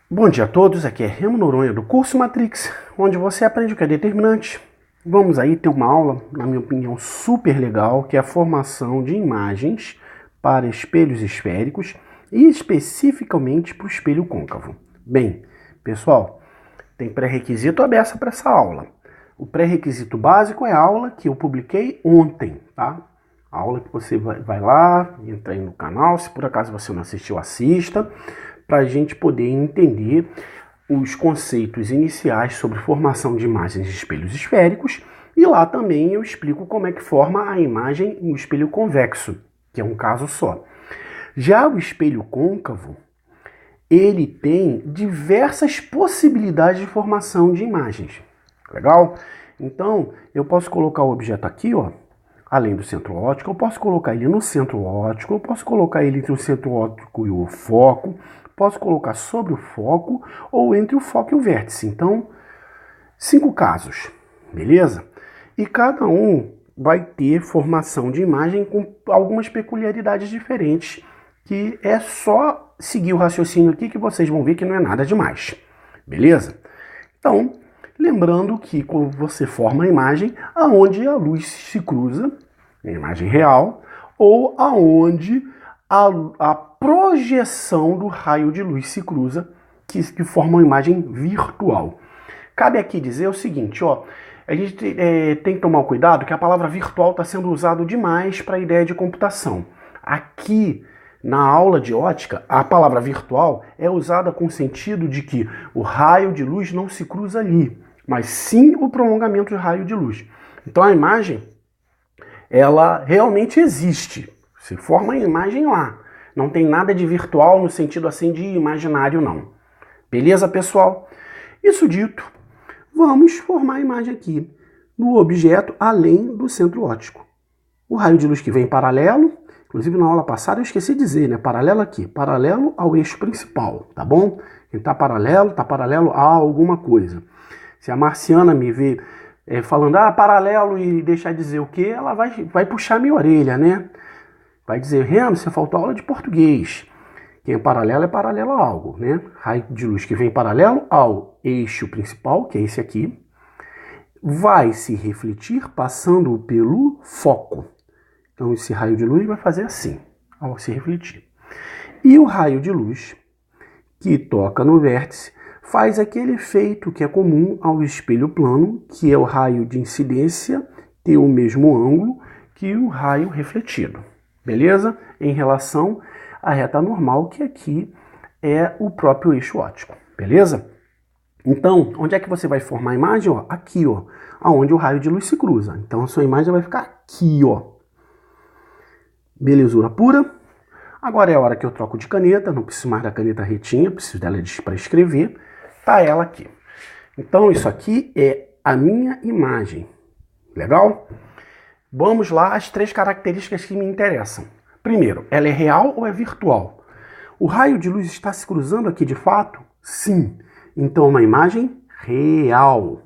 Bom dia a todos, aqui é Remo Noronha do curso Matrix, onde você aprende o que é determinante. Vamos aí ter uma aula, na minha opinião, super legal, que é a formação de imagens para espelhos esféricos e especificamente para o espelho côncavo. Bem, pessoal, tem pré-requisito aberto para essa aula. O pré-requisito básico é a aula que eu publiquei ontem, tá? A aula que você vai lá, entra aí no canal, se por acaso você não assistiu, assista, para a gente poder entender os conceitos iniciais sobre formação de imagens de espelhos esféricos, e lá também eu explico como é que forma a imagem em um espelho convexo, que é um caso só. Já o espelho côncavo, ele tem diversas possibilidades de formação de imagens. Legal? Então, eu posso colocar o objeto aqui, ó, além do centro óptico, eu posso colocar ele no centro óptico, eu posso colocar ele entre o centro óptico e o foco, posso colocar sobre o foco ou entre o foco e o vértice. Então, 5 casos, beleza? E cada um vai ter formação de imagem com algumas peculiaridades diferentes, que é só seguir o raciocínio aqui que vocês vão ver que não é nada demais, beleza? Então, lembrando que quando você forma a imagem, aonde a luz se cruza, a imagem real, ou aonde a projeção do raio de luz se cruza, que forma uma imagem virtual. Cabe aqui dizer o seguinte, ó, a gente tem que tomar cuidado que a palavra virtual está sendo usada demais para a ideia de computação. Aqui, na aula de ótica, a palavra virtual é usada com o sentido de que o raio de luz não se cruza ali, mas sim o prolongamento do raio de luz. Então a imagem, ela realmente existe. Se forma a imagem lá. Não tem nada de virtual no sentido assim de imaginário, não. Beleza, pessoal? Isso dito, vamos formar a imagem aqui no objeto além do centro óptico. O raio de luz que vem paralelo, inclusive na aula passada eu esqueci de dizer, né? Paralelo aqui, paralelo ao eixo principal, tá bom? Quem tá paralelo a alguma coisa. Se a marciana me ver falando, paralelo e deixar de dizer o quê, ela vai puxar minha orelha, né? Vai dizer, Remo, você faltou aula de português. Quem é paralelo a algo, né? Raio de luz que vem paralelo ao eixo principal, que é esse aqui, vai se refletir passando pelo foco. Então esse raio de luz vai fazer assim, ao se refletir. E o raio de luz que toca no vértice faz aquele efeito que é comum ao espelho plano, que é o raio de incidência ter o mesmo ângulo que o raio refletido. Beleza? Em relação à reta normal, que aqui é o próprio eixo óptico. Beleza? Então, onde é que você vai formar a imagem? Ó, aqui, ó, aonde o raio de luz se cruza. Então, a sua imagem vai ficar aqui, ó. Belezura pura. Agora é a hora que eu troco de caneta. Não preciso mais da caneta retinha, preciso dela para escrever. Tá ela aqui. Então, isso aqui é a minha imagem. Legal? Vamos lá às 3 características que me interessam. Primeiro, ela é real ou é virtual? O raio de luz está se cruzando aqui de fato? Sim. Então, é uma imagem real.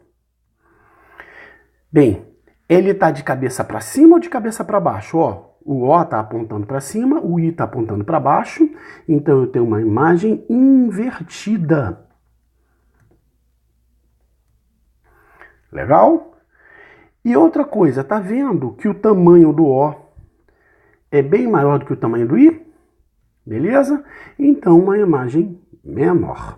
Bem, ele está de cabeça para cima ou de cabeça para baixo? Ó, o O está apontando para cima, o I está apontando para baixo. Então, eu tenho uma imagem invertida. Legal? E outra coisa, tá vendo que o tamanho do O é bem maior do que o tamanho do I? Beleza? Então, uma imagem menor.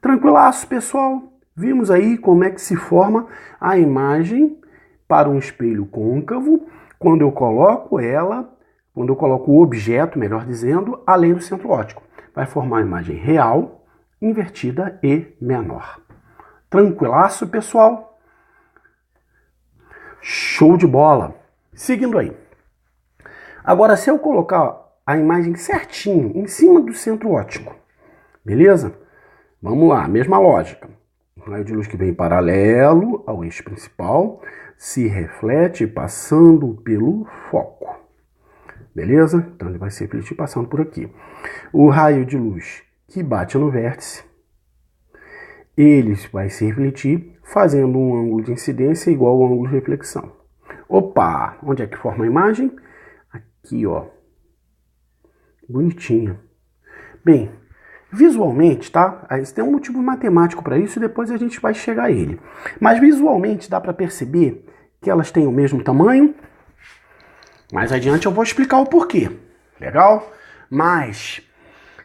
Tranquilaço, pessoal? Vimos aí como é que se forma a imagem para um espelho côncavo quando eu coloco o objeto, melhor dizendo, além do centro óptico. Vai formar a imagem real, invertida e menor. Tranquilaço, pessoal? Show de bola! Seguindo aí. Agora, se eu colocar a imagem certinho em cima do centro óptico, beleza? Vamos lá, mesma lógica. O raio de luz que vem paralelo ao eixo principal se reflete passando pelo foco. Beleza? Então ele vai se refletir passando por aqui. O raio de luz que bate no vértice, ele vai se refletir fazendo um ângulo de incidência igual ao ângulo de reflexão. Opa! Onde é que forma a imagem? Aqui, ó. Bonitinha. Bem, Visualmente, tá? Aí tem um motivo matemático para isso e depois a gente vai chegar a ele. Mas visualmente dá para perceber que elas têm o mesmo tamanho. Mais adiante eu vou explicar o porquê. Legal? Mas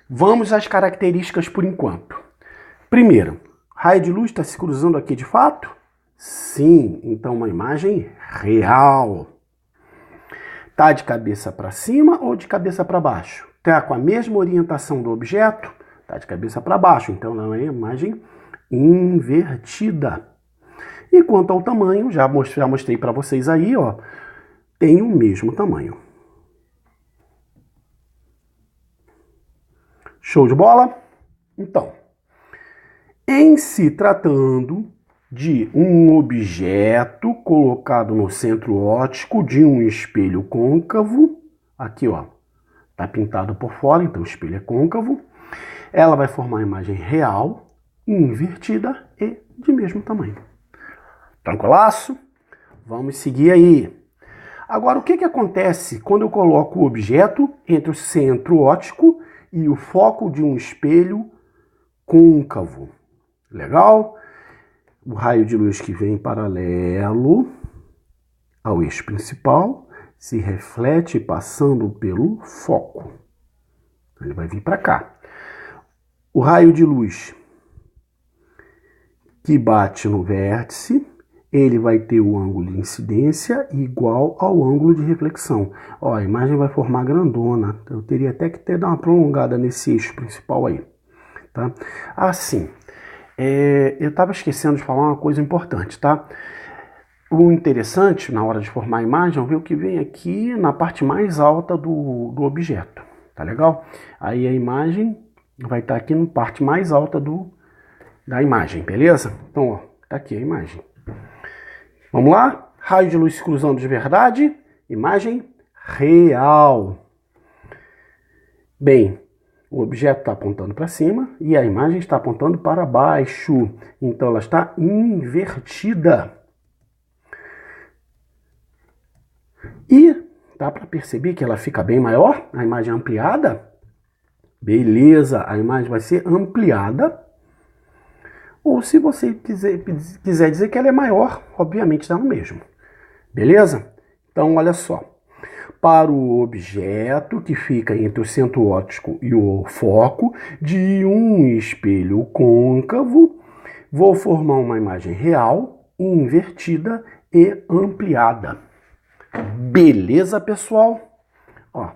vamos às características por enquanto. Primeiro, raio de luz está se cruzando aqui de fato? Sim, então uma imagem real. Tá de cabeça para cima ou de cabeça para baixo? Tá com a mesma orientação do objeto? Tá de cabeça para baixo, então não é uma imagem invertida. E quanto ao tamanho, já mostrei para vocês aí, ó, tem o mesmo tamanho. Show de bola? Então, em se tratando de um objeto colocado no centro óptico de um espelho côncavo, aqui ó, tá pintado por fora, então o espelho é côncavo, ela vai formar uma imagem real, invertida e de mesmo tamanho. Tranquilaço? Vamos seguir aí. Agora, o que acontece quando eu coloco o objeto entre o centro óptico e o foco de um espelho côncavo? Legal? O raio de luz que vem paralelo ao eixo principal se reflete passando pelo foco. Ele vai vir para cá. O raio de luz que bate no vértice, ele vai ter o ângulo de incidência igual ao ângulo de reflexão. Ó, a imagem vai formar grandona. Eu teria até que dar uma prolongada nesse eixo principal aí. Tá? Assim, eu estava esquecendo de falar uma coisa importante, tá? O interessante, na hora de formar a imagem, é ver o que vem aqui na parte mais alta do objeto. Tá legal? Aí a imagem vai estar aqui na parte mais alta da imagem, beleza? Então, ó, tá aqui a imagem. Vamos lá? Raio de luz cruzando de verdade, imagem real. Bem, o objeto está apontando para cima e a imagem está apontando para baixo. Então ela está invertida. E dá para perceber que ela fica bem maior, a imagem ampliada. Beleza, a imagem vai ser ampliada. Ou se você quiser dizer que ela é maior, obviamente dá no mesmo. Beleza? Então, olha só. Para o objeto que fica entre o centro óptico e o foco de um espelho côncavo, vou formar uma imagem real, invertida e ampliada. Beleza, pessoal? Ó,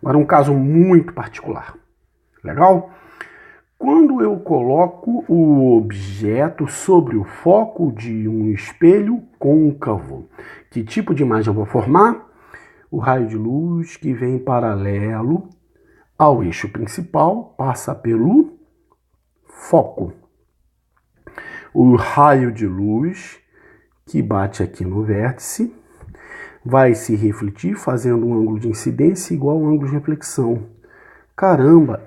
agora um caso muito particular. Legal? Quando eu coloco o objeto sobre o foco de um espelho côncavo, que tipo de imagem eu vou formar? O raio de luz que vem paralelo ao eixo principal passa pelo foco. O raio de luz que bate aqui no vértice vai se refletir fazendo um ângulo de incidência igual ao ângulo de reflexão. Caramba,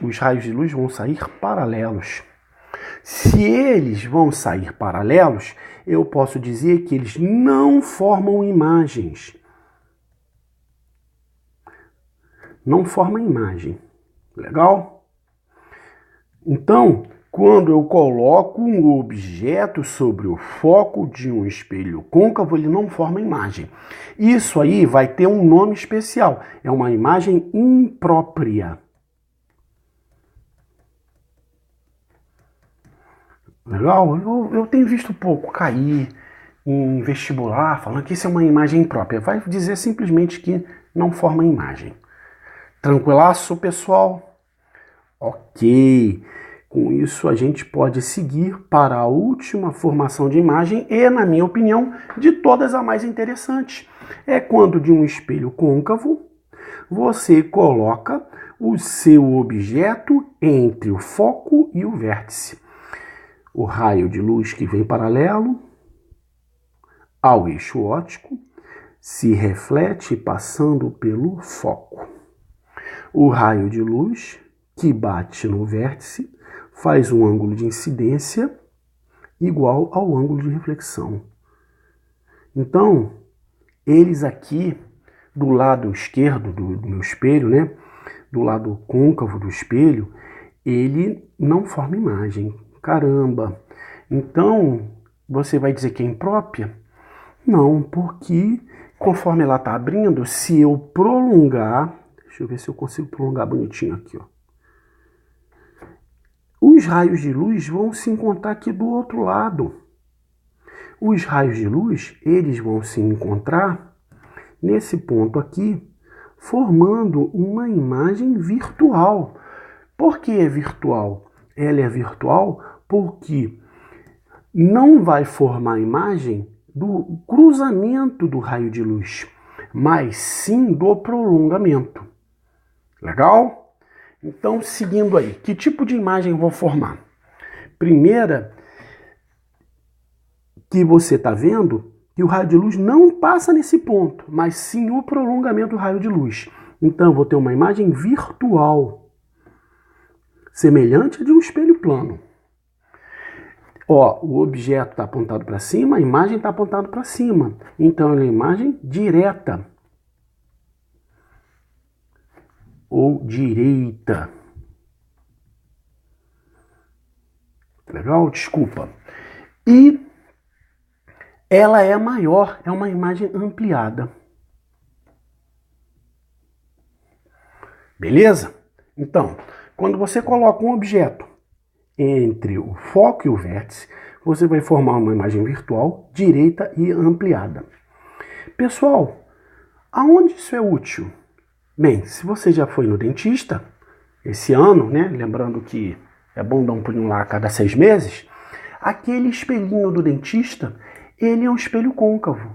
os raios de luz vão sair paralelos. Se eles vão sair paralelos, eu posso dizer que eles não formam imagens. Não formam imagem. Legal? Então, quando eu coloco um objeto sobre o foco de um espelho côncavo, ele não forma imagem. Isso aí vai ter um nome especial. É uma imagem imprópria. Legal? Eu tenho visto pouco cair em vestibular falando que isso é uma imagem imprópria. Vai dizer simplesmente que não forma imagem. Tranquilaço, pessoal? Ok. Com isso, a gente pode seguir para a última formação de imagem e, na minha opinião, de todas a mais interessante. É quando de um espelho côncavo, você coloca o seu objeto entre o foco e o vértice. O raio de luz que vem paralelo ao eixo óptico se reflete passando pelo foco. O raio de luz que bate no vértice faz um ângulo de incidência igual ao ângulo de reflexão. Então, eles aqui, do lado esquerdo do meu espelho, né, do lado côncavo do espelho, ele não forma imagem. Caramba! Então, você vai dizer que é imprópria? Não, porque conforme ela está abrindo, se eu prolongar... Deixa eu ver se eu consigo prolongar bonitinho aqui, ó. Os raios de luz vão se encontrar aqui do outro lado. Os raios de luz, eles vão se encontrar nesse ponto aqui, formando uma imagem virtual. Por que é virtual? Ela é virtual porque não vai formar imagem do cruzamento do raio de luz, mas sim do prolongamento. Legal? Então, seguindo aí, que tipo de imagem eu vou formar? Primeira, que você está vendo que o raio de luz não passa nesse ponto, mas sim o prolongamento do raio de luz. Então, eu vou ter uma imagem virtual, semelhante a de um espelho plano. Ó, o objeto está apontado para cima, a imagem está apontada para cima. Então, ela é imagem direta. Ou direita. Legal? Desculpa. E ela é maior, é uma imagem ampliada. Beleza? Então, quando você coloca um objeto entre o foco e o vértice, você vai formar uma imagem virtual direita e ampliada. Pessoal, aonde isso é útil? Bem, se você já foi no dentista esse ano, né? Lembrando que é bom dar um pulinho lá a cada 6 meses, aquele espelhinho do dentista, ele é um espelho côncavo.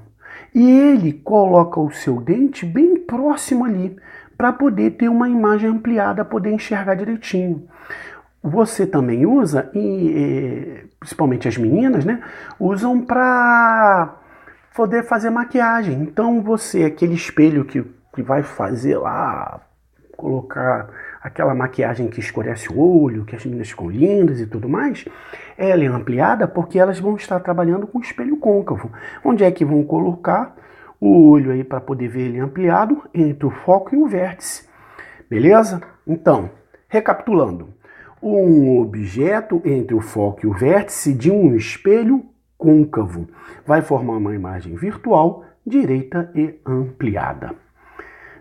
E ele coloca o seu dente bem próximo ali, para poder ter uma imagem ampliada, poder enxergar direitinho. Você também usa, e principalmente as meninas, né? Usam para poder fazer maquiagem. Então você, aquele espelho que vai fazer lá, colocar aquela maquiagem que escurece o olho, que as meninas ficam lindas e tudo mais, ela é ampliada porque elas vão estar trabalhando com espelho côncavo. Onde é que vão colocar o olho aí para poder ver ele ampliado entre o foco e o vértice. Beleza? Então, recapitulando. Um objeto entre o foco e o vértice de um espelho côncavo vai formar uma imagem virtual direita e ampliada.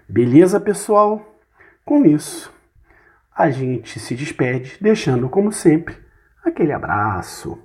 Beleza, pessoal? Com isso, a gente se despede, deixando, como sempre, aquele abraço.